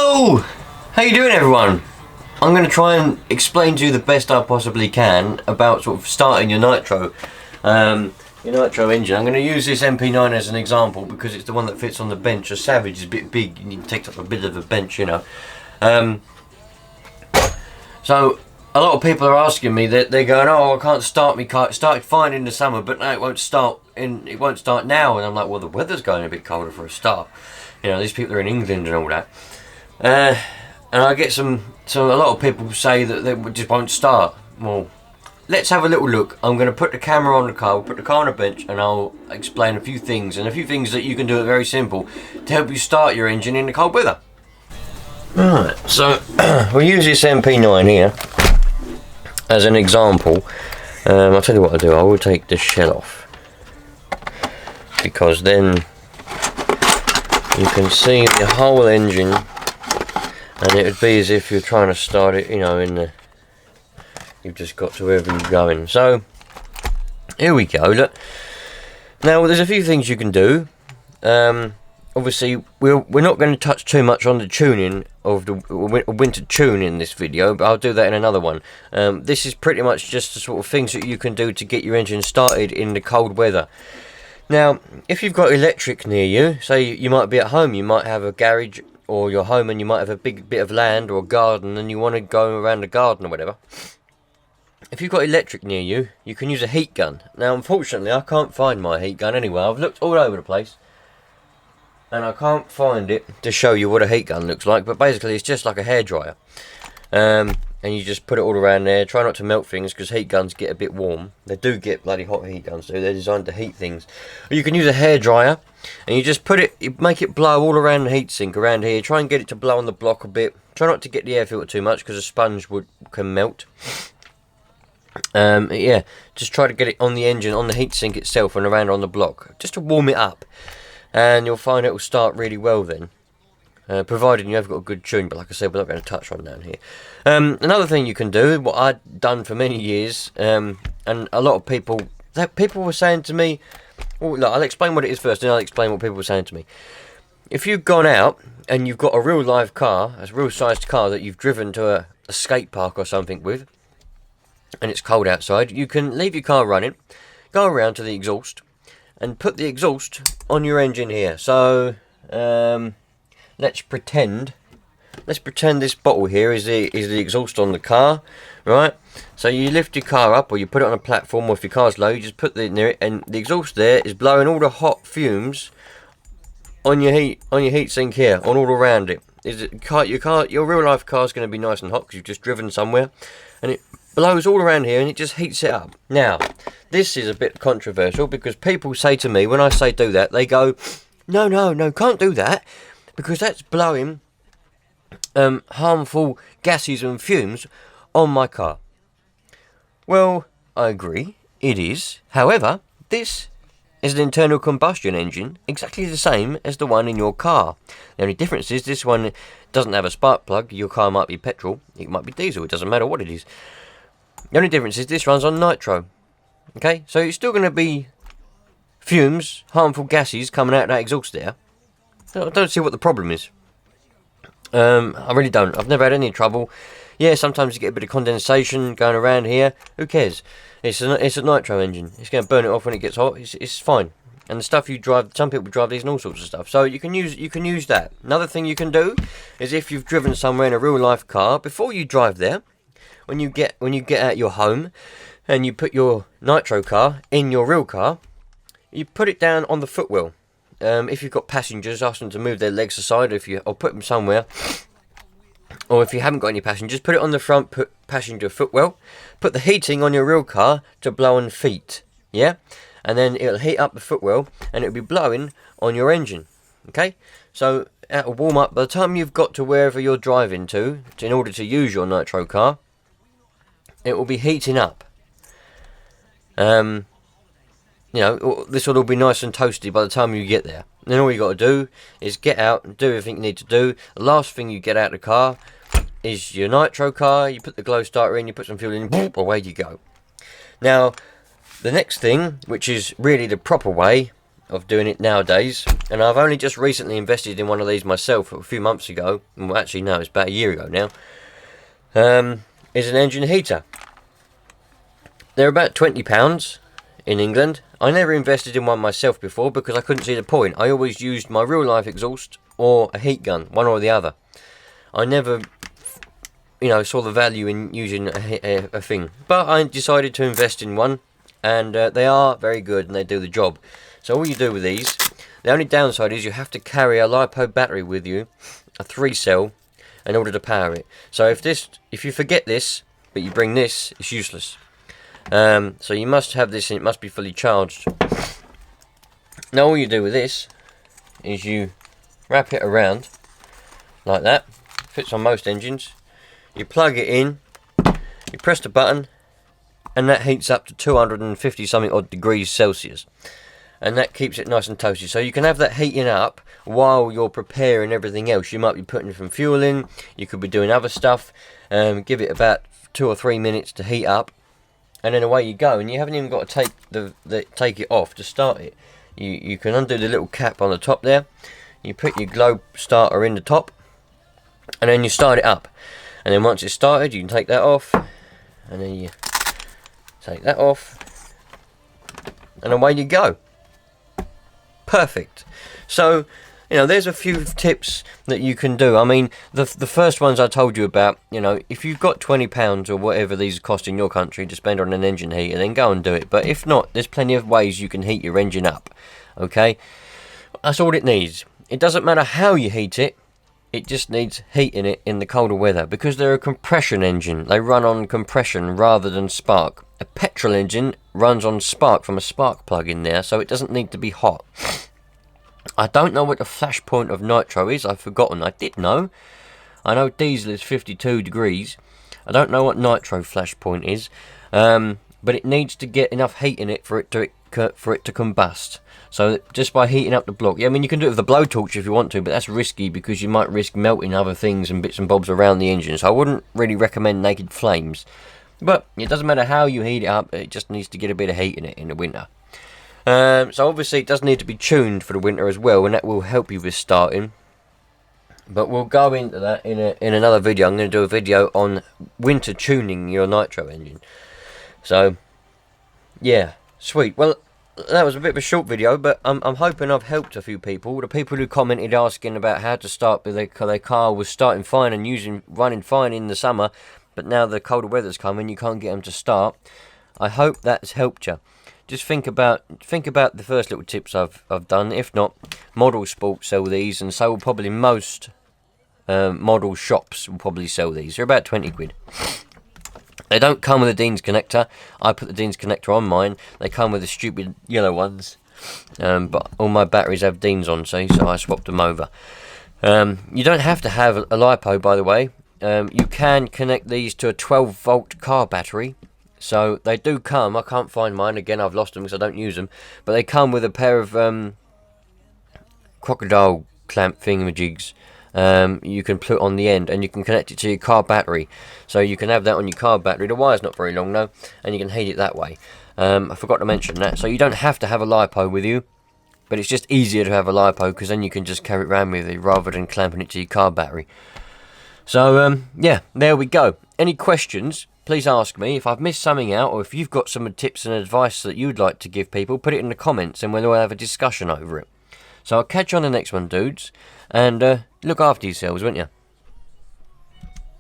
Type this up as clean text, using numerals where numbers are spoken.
Hello! How you doing, everyone? I'm going to try and explain to you the best I possibly can about sort of starting your Nitro engine. I'm going to use this MP9 as an example because it's the one that fits on the bench. A Savage is a bit big, you need to take up a bit of a bench, you know. So a lot of people are asking me that they're going, oh, I can't start my car. It started fine in the summer, but no, it won't start now. And I'm like, well, the weather's going a bit colder for a start. You know, these people are in England and all that. And I get a lot of people say that they just won't start. Well, let's have a little look. I'm going to put the camera on the car, we'll put the car on a bench, and I'll explain a few things that you can do it very simple to help you start your engine in the cold weather. Right, so we'll use this MP9 here as an example. I'll tell you what I'll do. I will take the shell off because then you can see the whole engine, and it would be as if you're trying to start it, you know, you've just got to wherever you're going. So here we go. Look, now there's a few things you can do. Obviously we're not going to touch too much on the tuning of the winter tune in this video, but I'll do that in another one. This is pretty much just the sort of things that you can do to get your engine started in the cold weather. Now, if you've got electric near you, say you might be at home, you might have a garage or your home, and you might have a big bit of land or a garden, and you want to go around the garden or whatever. If you've got electric near you, you can use a heat gun. Now, unfortunately, I can't find my heat gun anywhere. I've looked all over the place, and I can't find it to show you what a heat gun looks like. But basically, it's just like a hairdryer. And you just put it all around there. Try not to melt things because heat guns get a bit warm. They do get bloody hot, heat guns do. They're designed to heat things. Or you can use a hairdryer, and you just make it blow all around the heatsink around here. Try and get it to blow on the block a bit. Try not to get the air filter too much because a sponge can melt. Yeah, just try to get it on the engine, on the heatsink itself, and around on the block, just to warm it up. And you'll find it will start really well then. Provided you have got a good tune, but like I said, we're not going to touch on down here. Another thing you can do, what I've done for many years, and a lot of people were saying to me, well, look, I'll explain what it is first, and I'll explain what people were saying to me. If you've gone out and you've got a real live car, a real sized car that you've driven to a skate park or something with, and it's cold outside, you can leave your car running, go around to the exhaust, and put the exhaust on your engine here. So, let's pretend this bottle here is the exhaust on the car, right? So you lift your car up, or you put it on a platform, or if your car's low, you just put it near it, and the exhaust there is blowing all the hot fumes on your heat sink here, all around it. Your real life car's going to be nice and hot because you've just driven somewhere, and it blows all around here and it just heats it up. Now, this is a bit controversial because people say to me, when I say do that, they go, no, can't do that, because that's blowing harmful gases and fumes on my car. Well, I agree, it is. However, this is an internal combustion engine, exactly the same as the one in your car. The only difference is this one doesn't have a spark plug. Your car might be petrol, it might be diesel, it doesn't matter what it is. The only difference is this runs on nitro. Okay, so it's still going to be fumes, harmful gases coming out of that exhaust there. I don't see what the problem is. I really don't. I've never had any trouble. Yeah, sometimes you get a bit of condensation going around here. Who cares? It's a nitro engine. It's going to burn it off when it gets hot. It's fine. And the stuff you drive, some people drive these and all sorts of stuff. So you can use that. Another thing you can do is if you've driven somewhere in a real life car, before you drive there, when you get out your home and you put your nitro car in your real car, you put it down on the footwell. If you've got passengers, ask them to move their legs aside, or put them somewhere. Or if you haven't got any passengers, put it on the front passenger footwell. Put the heating on your real car to blow on feet, yeah? And then it'll heat up the footwell, and it'll be blowing on your engine, okay? So that'll warm up. By the time you've got to wherever you're driving to in order to use your nitro car, it will be heating up. You know, this will all be nice and toasty by the time you get there. And then all you got to do is get out and do everything you need to do. The last thing you get out of the car is your nitro car. You put the glow starter in, you put some fuel in, boop, away you go. Now, the next thing, which is really the proper way, of doing it nowadays, and I've only just recently invested in one of these myself a few months ago. Well, actually, no, it's about a year ago now. Is an engine heater. They're about £20 in England. I never invested in one myself before because I couldn't see the point. I always used my real life exhaust or a heat gun, one or the other. I never, saw the value in using a thing. But I decided to invest in one, and they are very good and they do the job. So all you do with these, the only downside is you have to carry a LiPo battery with you, a 3-cell, in order to power it. So if you forget this, but you bring this, it's useless. So you must have this and it must be fully charged. Now all you do with this is you wrap it around like that. Fits on most engines. You plug it in, you press the button, and that heats up to 250 something odd degrees Celsius. And that keeps it nice and toasty. So you can have that heating up while you're preparing everything else. You might be putting some fuel in, you could be doing other stuff. Give it about 2 or 3 minutes to heat up, and then away you go. And you haven't even got to take it off to start it. You can undo the little cap on the top there. You put your globe starter in the top, and then you start it up. And then once it's started, you can take that off, and then you take that off, and away you go. Perfect. So, there's a few tips that you can do. I mean, the first ones I told you about, if you've got £20 or whatever these cost in your country to spend on an engine heater, then go and do it. But if not, there's plenty of ways you can heat your engine up. Okay? That's all it needs. It doesn't matter how you heat it. It just needs heating it in the colder weather, because they're a compression engine. They run on compression rather than spark. A petrol engine runs on spark from a spark plug in there, so it doesn't need to be hot. I don't know what the flash point of nitro is. I've forgotten. I did know. I know diesel is 52 degrees. I don't know what nitro flash point is, but it needs to get enough heat in it for it to combust. So just by heating up the block, I mean, you can do it with a blowtorch if you want to, but that's risky because you might risk melting other things and bits and bobs around the engine. So I wouldn't really recommend naked flames. But it doesn't matter how you heat it up, it just needs to get a bit of heat in it in the winter. So obviously it does need to be tuned for the winter as well, and that will help you with starting. But we'll go into that in another video. I'm going to do a video on winter tuning your nitro engine. So, yeah, sweet. Well, that was a bit of a short video, but I'm hoping I've helped a few people. The people who commented asking about how to start with their car was starting fine and running fine in the summer, but now the colder weather's coming, you can't get them to start. I hope that's helped you. Just think about the first little tips I've done. If not, Model Sport sell these, and so will probably most model shops will probably sell these. They're about 20 quid. They don't come with a Dean's connector. I put the Dean's connector on mine. They come with the stupid yellow ones. But all my batteries have Dean's on, see, so I swapped them over. You don't have to have a LiPo, by the way. You can connect these to a 12-volt car battery. So they do come. I can't find mine. Again, I've lost them because I don't use them. But they come with a pair of crocodile clamp thingamajigs. You can put on the end, and you can connect it to your car battery. So you can have that on your car battery. The wire's not very long though, and you can heat it that way. I forgot to mention that. So you don't have to have a LiPo with you, but it's just easier to have a LiPo because then you can just carry it around with you rather than clamping it to your car battery. So yeah, there we go. Any questions? Please ask me. If I've missed something out, or if you've got some tips and advice that you'd like to give people, put it in the comments and we'll all have a discussion over it. So I'll catch you on the next one, dudes. And look after yourselves, won't you?